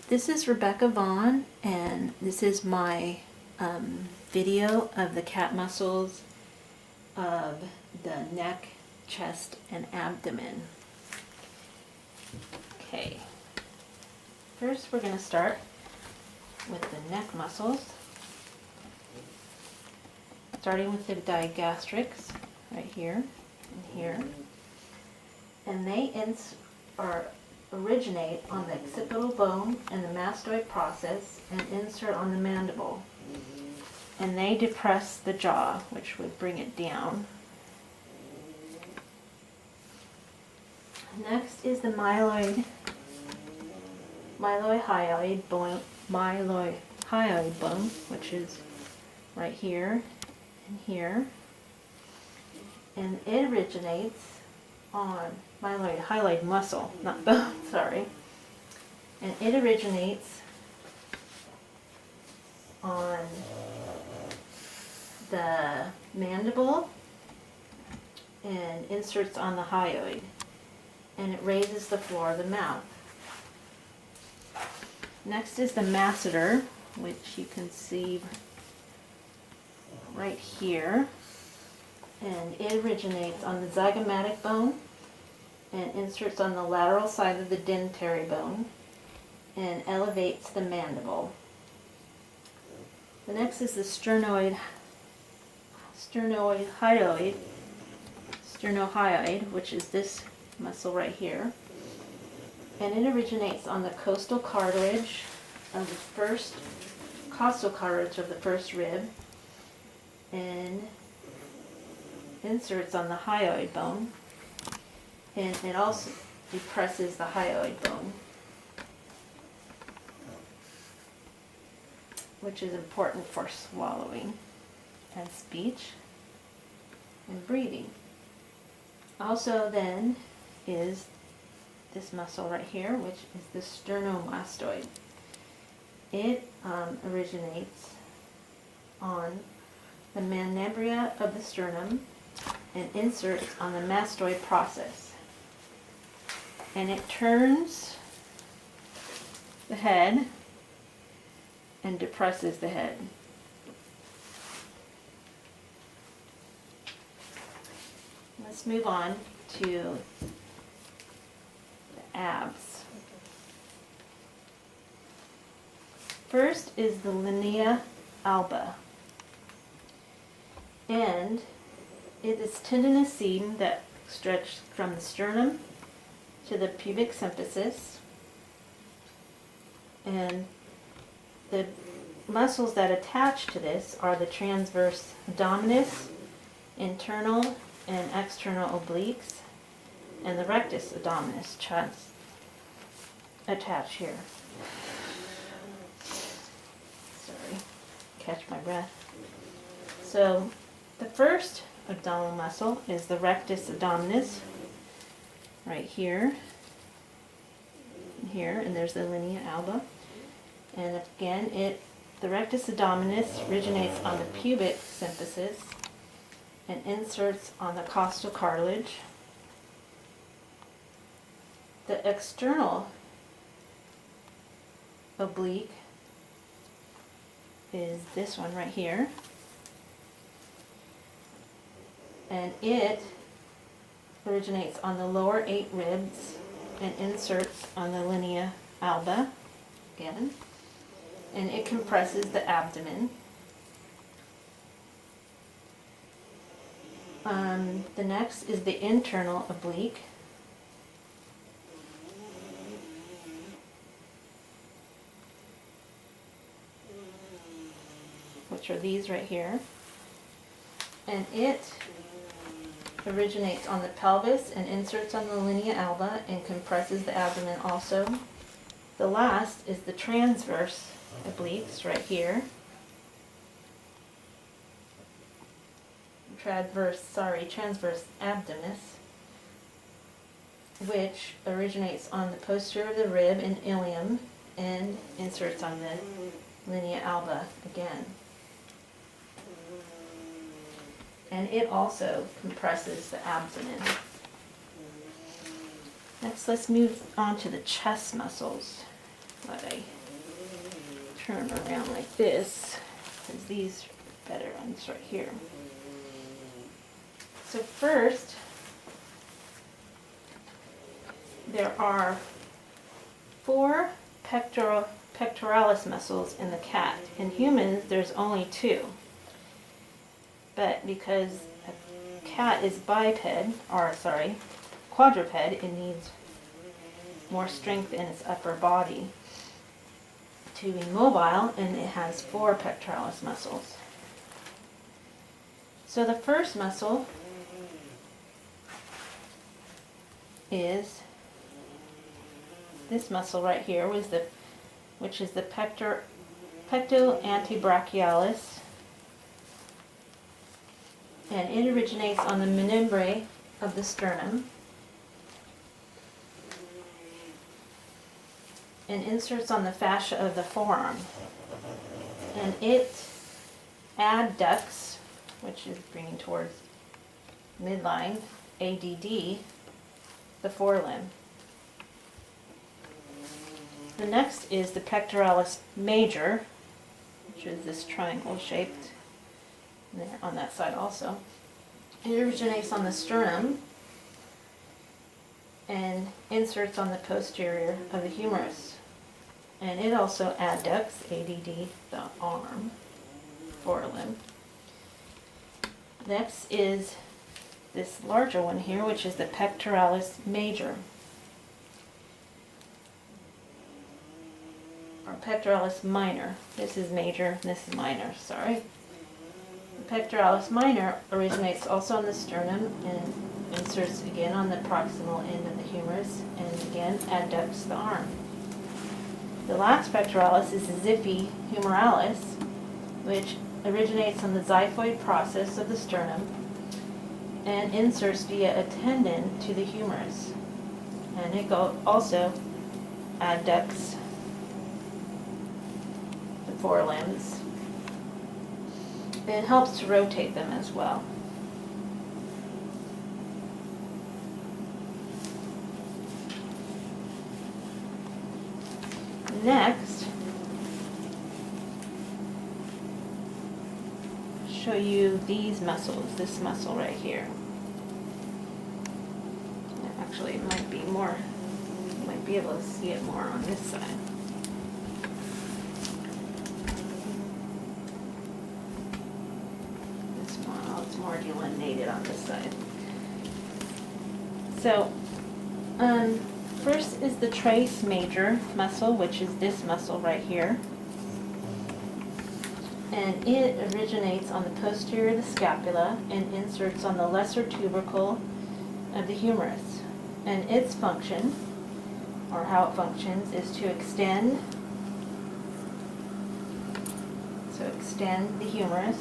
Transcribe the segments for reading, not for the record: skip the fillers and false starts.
This is Rebecca Vaughn, and this is my video of the cat muscles of the neck, chest, and abdomen. Okay, first we're going to start with the neck muscles, starting with the digastrics right here and here, and they originate on the occipital bone and the mastoid process and insert on the mandible, and they depress the jaw, which would bring it down. Next is the myelohyoid bone, which is right here and here, and it originates on myelohyoid muscle, not bone, sorry. And it originates on the mandible and inserts on the hyoid, and it raises the floor of the mouth. Next is the masseter, which you can see right here, and it originates on the zygomatic bone and inserts on the lateral side of the dentary bone and elevates the mandible. The next is the sternohyoid, which is this muscle right here, and it originates on the costal cartilage of the first rib and inserts on the hyoid bone, and it also depresses the hyoid bone, which is important for swallowing and speech and breathing. Also then is this muscle right here, which is the sternomastoid. It originates on the mammary of the sternum and inserts on the mastoid process. And it turns the head and depresses the head. Let's move on to the abs. First is the linea alba, and it is tendinous seam that stretches from the sternum to the pubic symphysis, and the muscles that attach to this are the transverse abdominis, internal and external obliques, and the rectus abdominis attach here. Sorry, catch my breath. So the first abdominal muscle is the rectus abdominis, right here and here, and there's the linea alba. And again, the rectus abdominis originates on the pubic symphysis and inserts on the costal cartilage. The external oblique is this one right here, and it originates on the lower 8 ribs and inserts on the linea alba again, and it compresses the abdomen. The next is the internal oblique, which are these right here, and it originates on the pelvis and inserts on the linea alba and compresses the abdomen also. The last is the transverse obliques right here. Transverse abdominis, which originates on the posterior of the rib and ilium and inserts on the linea alba again. And it also compresses the abdomen. Next, let's move on to the chest muscles. But I turn around like this, because these are better ones right here. So first, there are 4 pectoralis muscles in the cat. In humans, there's only 2. But because a cat is quadruped, it needs more strength in its upper body to be mobile, and it has 4 pectoralis muscles. So the first muscle is this muscle right here, which is the pecto antebrachialis, and it originates on the membrane of the sternum and inserts on the fascia of the forearm. And it adducts, which is bringing towards midline, ADD, the forelimb. The next is the pectoralis major, which is this triangle shaped there on that side also. It originates on the sternum and inserts on the posterior of the humerus. And it also adducts, ADD, the arm, forelimb. Next is this larger one here, which is the pectoralis major, or pectoralis minor. This is major, this is minor, sorry. The pectoralis minor originates also on the sternum and inserts again on the proximal end of the humerus, and again adducts the arm. The last pectoralis is the xiphi humerales, which originates on the xiphoid process of the sternum and inserts via a tendon to the humerus. And it also adducts the forelimbs. It helps to rotate them as well. Next, show you these muscles, this muscle right here. Actually, it might be more, you might be able to see it more on this side. It's more delineated on this side. So, first is the trace major muscle, which is this muscle right here. And it originates on the posterior of the scapula and inserts on the lesser tubercle of the humerus. And its function, or how it functions, is to extend the humerus.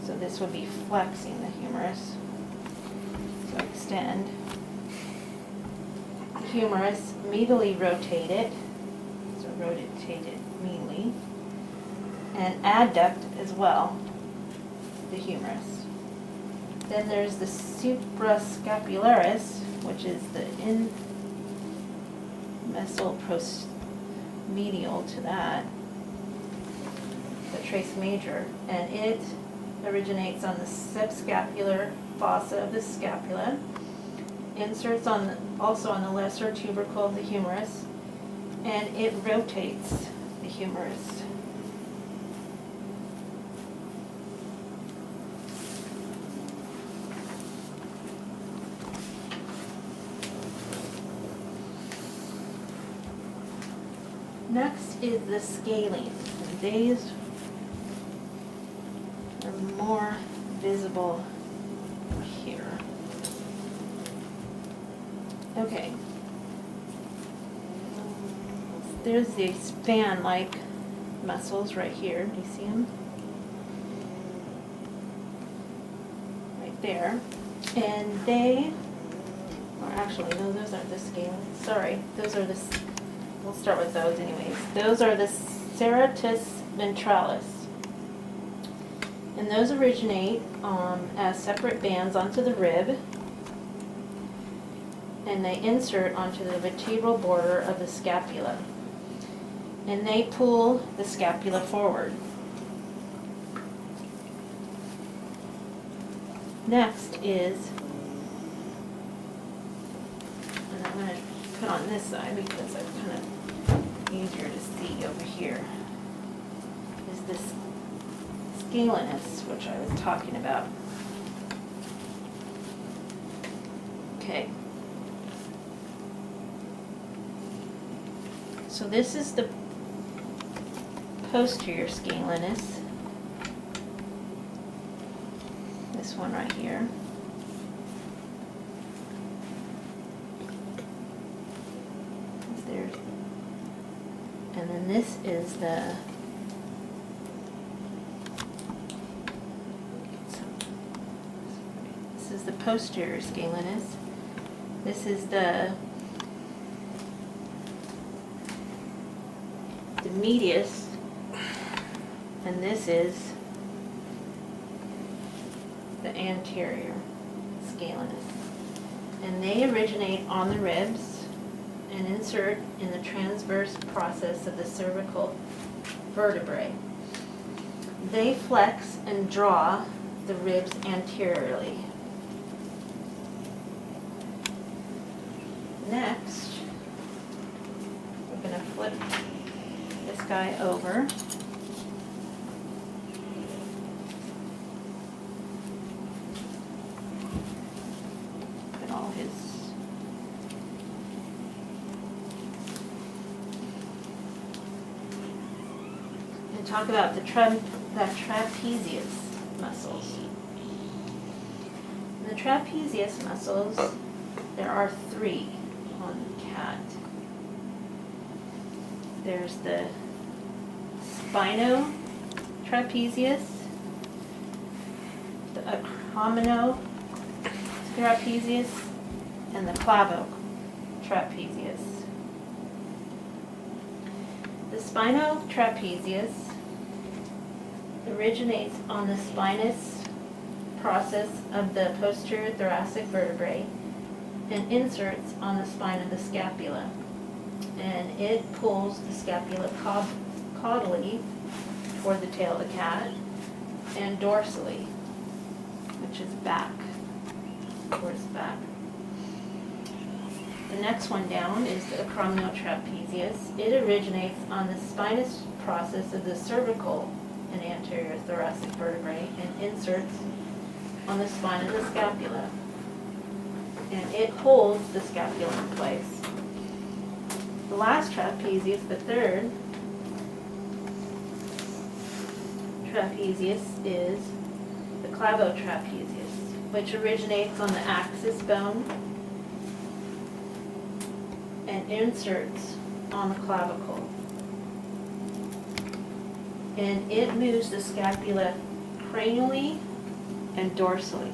So this would be flexing the humerus. So extend the humerus, medially rotate it, so rotate it medially, and adduct as well the humerus. Then there's the suprascapularis, which is the muscle medial to that, the trace major, and it originates on the subscapular fossa of the scapula, inserts also on the lesser tubercle of the humerus, and it rotates the humerus. Next is the scalene. These are more visible here. Okay. There's these fan-like muscles right here. Do you see them? Right there. And they, or actually, no, those aren't the scalene. Sorry, those are the, we'll start with those anyways. Those are the serratus ventralis. And those originate as separate bands onto the rib. and they insert onto the vertebral border of the scapula. And they pull the scapula forward. Next is, and I'm going to put on this side because it's kind of easier to see over here, is this scalenus, which I was talking about. Okay. So this is the posterior scalenus. This one right here. There's, and then this is the posterior scalenus. This is the medius, and this is the anterior scalenus. And they originate on the ribs and insert in the transverse process of the cervical vertebrae. They flex and draw the ribs anteriorly. Next, we're going to flip this guy over. Put all his and talk about the trapezius muscles. In the trapezius muscles, there are 3 on the cat. There's the spinotrapezius, the acrominotrapezius, and the clavotrapezius. The spinotrapezius originates on the spinous process of the posterior thoracic vertebrae and inserts on the spine of the scapula. And it pulls the scapula caudally toward the tail of the cat and dorsally, which is back, towards the back. The next one down is the acrominotrapezius. It originates on the spinous process of the cervical and anterior thoracic vertebrae and inserts on the spine of the scapula. And it holds the scapula in place. The last trapezius, the third trapezius, is the clavotrapezius, which originates on the axis bone and inserts on the clavicle. And it moves the scapula cranially and dorsally.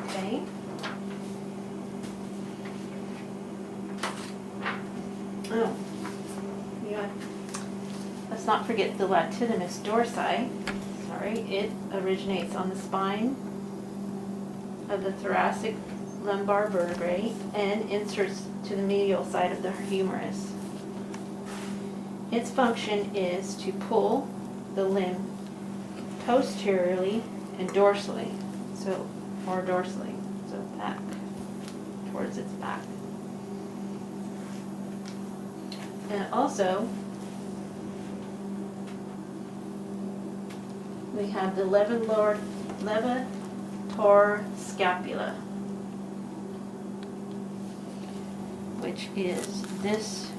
Okay. Oh, yeah. Let's not forget the latissimus dorsi. Sorry, it originates on the spine of the thoracic lumbar vertebrae and inserts to the medial side of the humerus. Its function is to pull the limb posteriorly and dorsally, or dorsally, so back, towards its back. And also, we have the levator scapula, which is this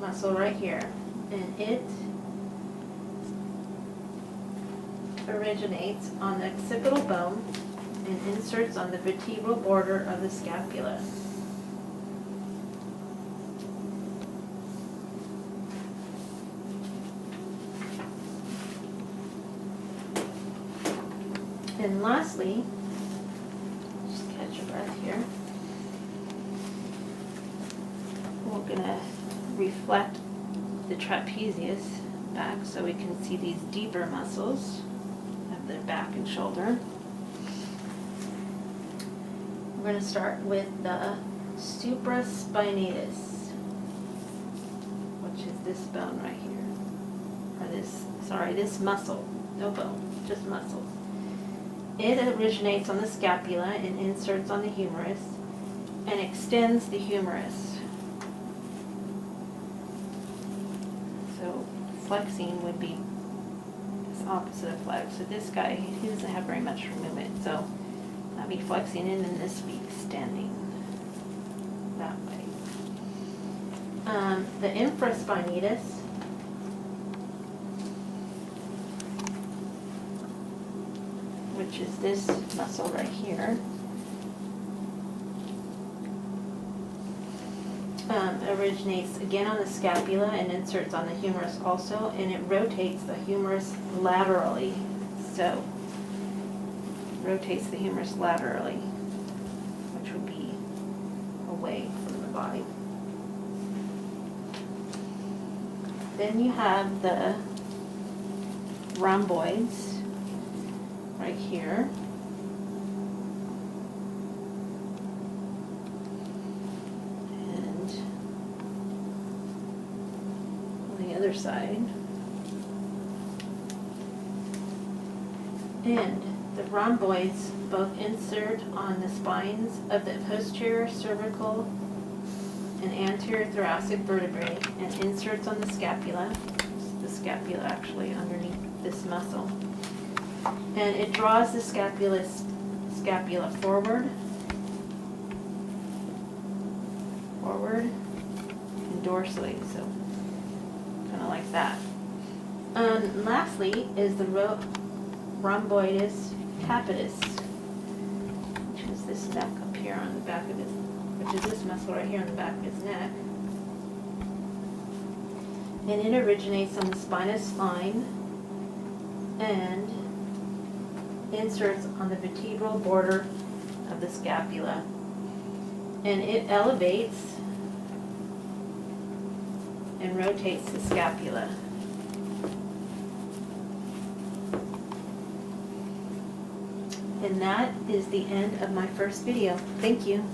muscle right here, and it originates on the occipital bone and inserts on the vertebral border of the scapula. And lastly, just catch your breath here. reflect the trapezius back so we can see these deeper muscles of the back and shoulder. We're going to start with the supraspinatus, which is this bone right here. Or this muscle. No bone, just muscle. It originates on the scapula and inserts on the humerus and extends the humerus. So flexing would be this opposite of flex. So this guy, he doesn't have very much movement. So that'd be flexing in and this be extending that way. The infraspinatus, which is this muscle right here, originates again on the scapula and inserts on the humerus also, and it rotates the humerus laterally. So, rotates the humerus laterally, which would be away from the body. Then you have the rhomboids right here. And on the other side. And the rhomboids both insert on the spines of the posterior cervical and anterior thoracic vertebrae and inserts on the scapula actually underneath this muscle. And it draws the scapula forward, and dorsally, so kind of like that. Lastly is the rhomboidus capitis, which is this neck up here on the back of his, which is this muscle right here on the back of his neck. And it originates on the spinous line and inserts on the vertebral border of the scapula. And it elevates and rotates the scapula. And that is the end of my first video. Thank you.